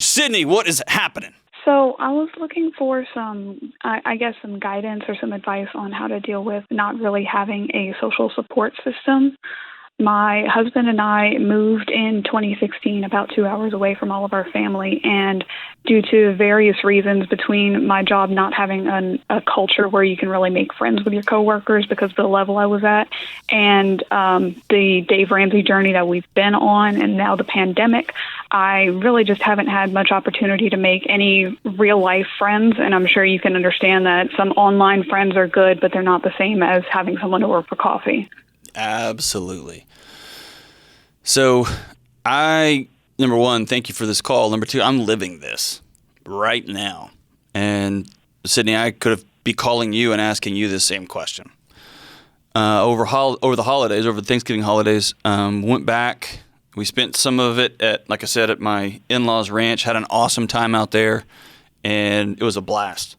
Sydney, what is happening? So I was looking for some, I guess, some guidance or some advice on how to deal with not really having a social support system. My husband and I moved in 2016, about 2 hours away from all of our family, and due to various reasons between my job not having a culture where you can really make friends with your coworkers because of the level I was at, and the Dave Ramsey journey that we've been on, and now the pandemic, I really just haven't had much opportunity to make any real-life friends, and I'm sure you can understand that some online friends are good, but they're not the same as having someone to work for coffee. Absolutely. So number one, thank you for this call. Number two, I'm living this right now. And Sydney, I could be calling you and asking you the same question. Over the holidays, over the Thanksgiving holidays, went back. We spent some of it like I said, at my in-laws ranch, had an awesome time out there, and it was a blast.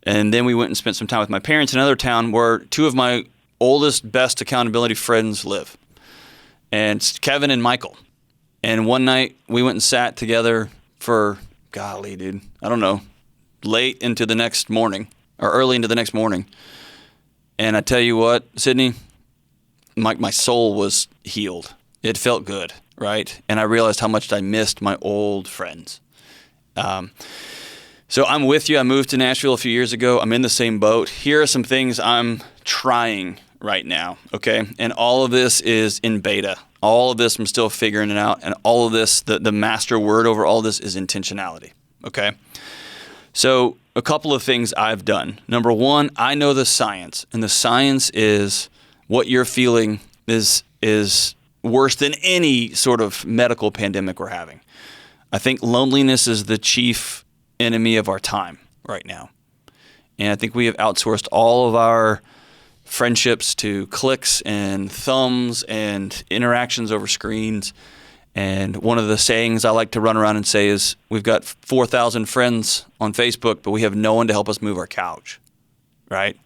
And then we went and spent some time with my parents in another town where two of my oldest, best accountability friends live. And it's Kevin and Michael. And one night we went and sat together for, golly, dude, I don't know, late into the next morning or early into the next morning. And I tell you what, Sydney, my soul was healed. It felt good, right? And I realized how much I missed my old friends. So I'm with you. I moved to Nashville a few years ago. I'm in the same boat. Here are some things I'm trying right now, okay? And all of this is in beta. All of this, I'm still figuring it out. And all of this, the master word over all this is intentionality, okay? So a couple of things I've done. Number one, I know the science. And the science is what you're feeling is worse than any sort of medical pandemic we're having. I think loneliness is the chief enemy of our time right now. And I think we have outsourced all of our friendships to clicks and thumbs and interactions over screens. And one of the sayings I like to run around and say is, we've got 4,000 friends on Facebook, but we have no one to help us move our couch, right?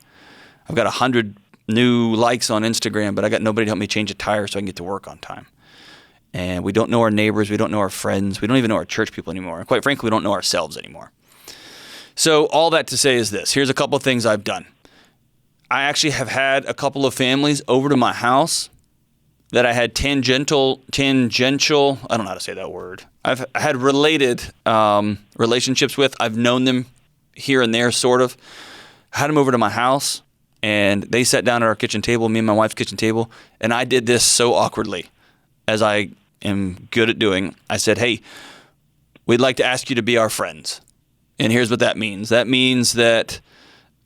I've got 100 new likes on Instagram, but I got nobody to help me change a tire so I can get to work on time. And we don't know our neighbors. We don't know our friends. We don't even know our church people anymore. And quite frankly, we don't know ourselves anymore. So all that to say is this. Here's a couple of things I've done. I actually have had a couple of families over to my house that I had tangential, I don't know how to say that word. I've had related relationships with. I've known them here and there, sort of. I had them over to my house, and they sat down at our kitchen table, me and my wife's kitchen table, and I did this so awkwardly, as I am good at doing. I said, hey, we'd like to ask you to be our friends. And here's what that means. That means that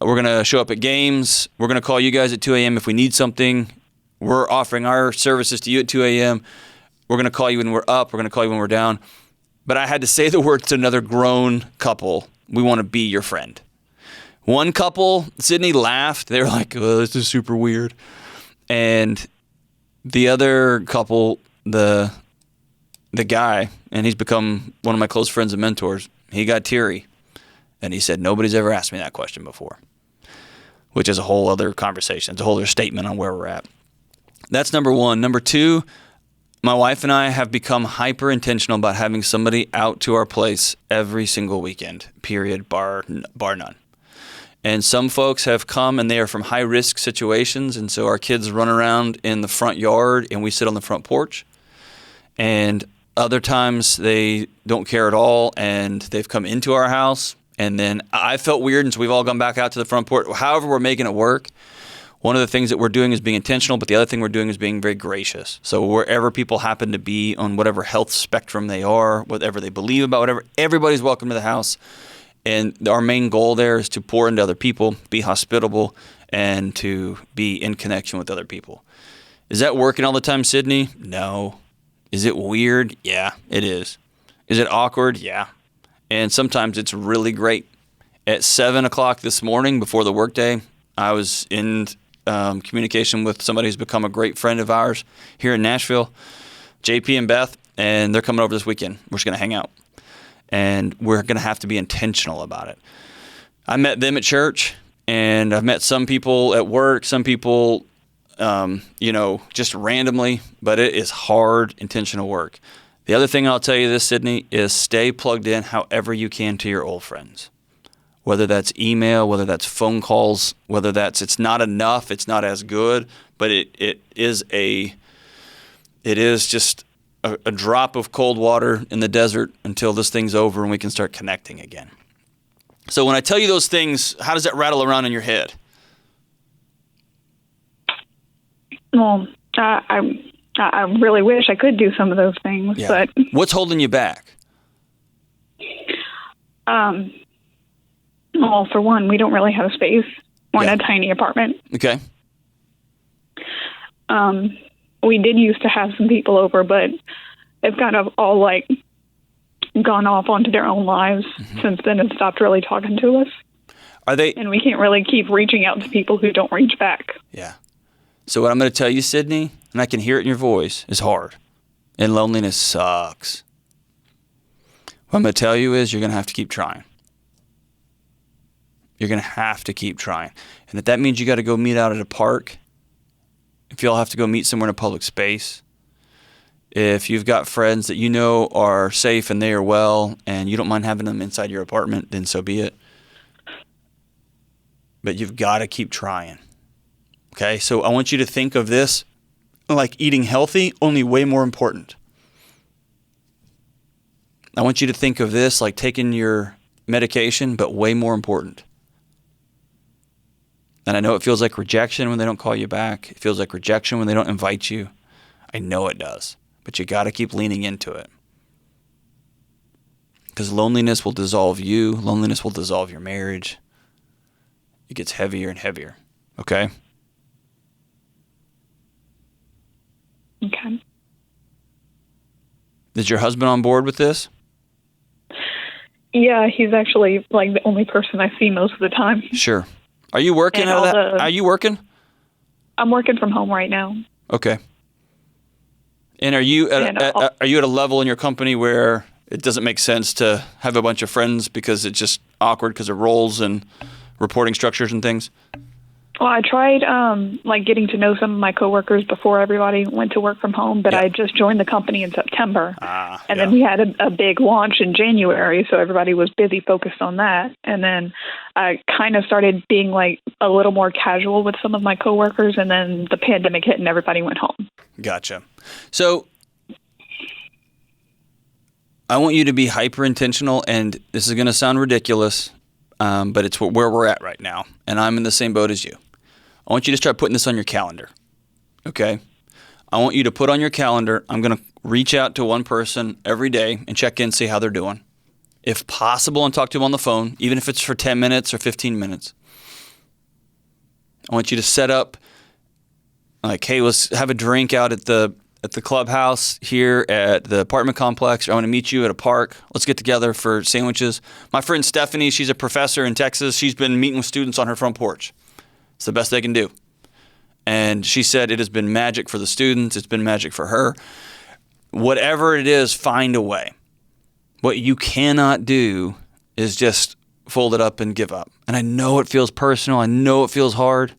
we're going to show up at games. We're going to call you guys at 2 a.m. if we need something. We're offering our services to you at 2 a.m. We're going to call you when we're up. We're going to call you when we're down. But I had to say the words to another grown couple. We want to be your friend. One couple, Sydney, laughed. They were like, oh, this is super weird. And the other couple, the guy, and he's become one of my close friends and mentors, he got teary. And he said, nobody's ever asked me that question before, which is a whole other conversation. It's a whole other statement on where we're at. That's number one. Number two, my wife and I have become hyper intentional about having somebody out to our place every single weekend, period, bar none. And some folks have come and they are from high risk situations. And so our kids run around in the front yard and we sit on the front porch. And other times they don't care at all and they've come into our house. And then I felt weird, and so we've all gone back out to the front porch. However, we're making it work. One of the things that we're doing is being intentional, but the other thing we're doing is being very gracious. So wherever people happen to be on whatever health spectrum they are, whatever they believe about, whatever, everybody's welcome to the house. And our main goal there is to pour into other people, be hospitable, and to be in connection with other people. Is that working all the time, Sydney? No. Is it weird? Yeah, it is. Is it awkward? Yeah. And sometimes it's really great. At 7 o'clock this morning before the workday, I was in communication with somebody who's become a great friend of ours here in Nashville, JP and Beth, and they're coming over this weekend. We're just going to hang out. And we're going to have to be intentional about it. I met them at church, and I've met some people at work, some people, just randomly, but it is hard, intentional work. The other thing I'll tell you this, Sydney, is stay plugged in however you can to your old friends. Whether that's email, whether that's phone calls, whether it's not enough, it's not as good, but it is just a drop of cold water in the desert until this thing's over and we can start connecting again. So when I tell you those things, how does that rattle around in your head? Well, I really wish I could do some of those things, but what's holding you back? Well, for one, we don't really have a space. We're in a tiny apartment. Okay. We did used to have some people over, but they've kind of all like gone off onto their own lives since then and stopped really talking to us. Are they? And we can't really keep reaching out to people who don't reach back. Yeah. So what I'm going to tell you, Sydney, and I can hear it in your voice, is hard. And loneliness sucks. What I'm going to tell you is you're going to have to keep trying. You're going to have to keep trying. And if that means you got to go meet out at a park, if you'll have to go meet somewhere in a public space, if you've got friends that you know are safe and they are well and you don't mind having them inside your apartment, then so be it. But you've got to keep trying. Okay? So I want you to think of this like eating healthy, only way more important. I want you to think of this like taking your medication, but way more important. And I know it feels like rejection when they don't call you back. It feels like rejection when they don't invite you. I know it does. But you got to keep leaning into it. Because loneliness will dissolve you. Loneliness will dissolve your marriage. It gets heavier and heavier. Okay? Okay. Is your husband on board with this? Yeah, he's actually like the only person I see most of the time. Sure. Are you working out of that? Are you working? I'm working from home right now. Okay. And are you at a level in your company where it doesn't make sense to have a bunch of friends because it's just awkward because of roles and reporting structures and things? Well, I tried like getting to know some of my coworkers before everybody went to work from home, but I just joined the company in September. And then we had a big launch in January, so everybody was busy focused on that. And then I kind of started being like a little more casual with some of my coworkers, and then the pandemic hit and everybody went home. Gotcha. So I want you to be hyper intentional, and this is going to sound ridiculous, but it's where we're at right now, and I'm in the same boat as you. I want you to start putting this on your calendar, okay? I want you to put on your calendar, I'm going to reach out to one person every day and check in, see how they're doing. If possible, and talk to them on the phone, even if it's for 10 minutes or 15 minutes. I want you to set up, like, hey, let's have a drink out at the clubhouse here at the apartment complex, or I want to meet you at a park. Let's get together for sandwiches. My friend Stephanie, she's a professor in Texas. She's been meeting with students on her front porch. It's the best they can do. And she said it has been magic for the students. It's been magic for her. Whatever it is, find a way. What you cannot do is just fold it up and give up. And I know it feels personal. I know it feels hard.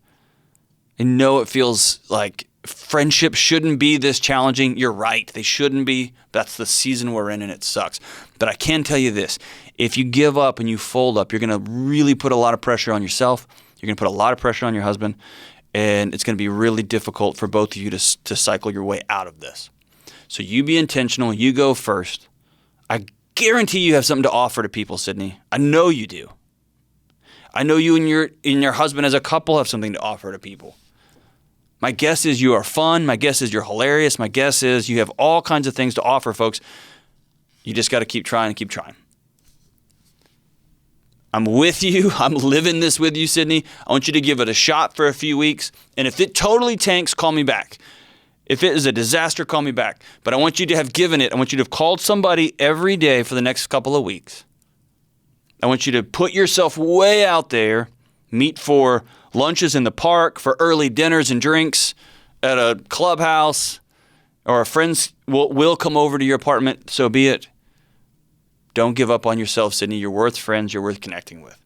I know it feels like friendship shouldn't be this challenging. You're right. They shouldn't be. That's the season we're in, and it sucks. But I can tell you this. If you give up and you fold up, you're going to really put a lot of pressure on yourself. You're going to put a lot of pressure on your husband, and it's going to be really difficult for both of you to cycle your way out of this. So you be intentional. You go first. I guarantee you have something to offer to people, Sydney. I know you do. I know you and your husband as a couple have something to offer to people. My guess is you are fun. My guess is you're hilarious. My guess is you have all kinds of things to offer, folks. You just got to keep trying and keep trying. I'm with you. I'm living this with you, Sydney. I want you to give it a shot for a few weeks. And if it totally tanks, call me back. If it is a disaster, call me back. But I want you to have given it. I want you to have called somebody every day for the next couple of weeks. I want you to put yourself way out there, meet for lunches in the park, for early dinners and drinks at a clubhouse, or a friends will come over to your apartment, so be it. Don't give up on yourself, Sydney. You're worth friends. You're worth connecting with.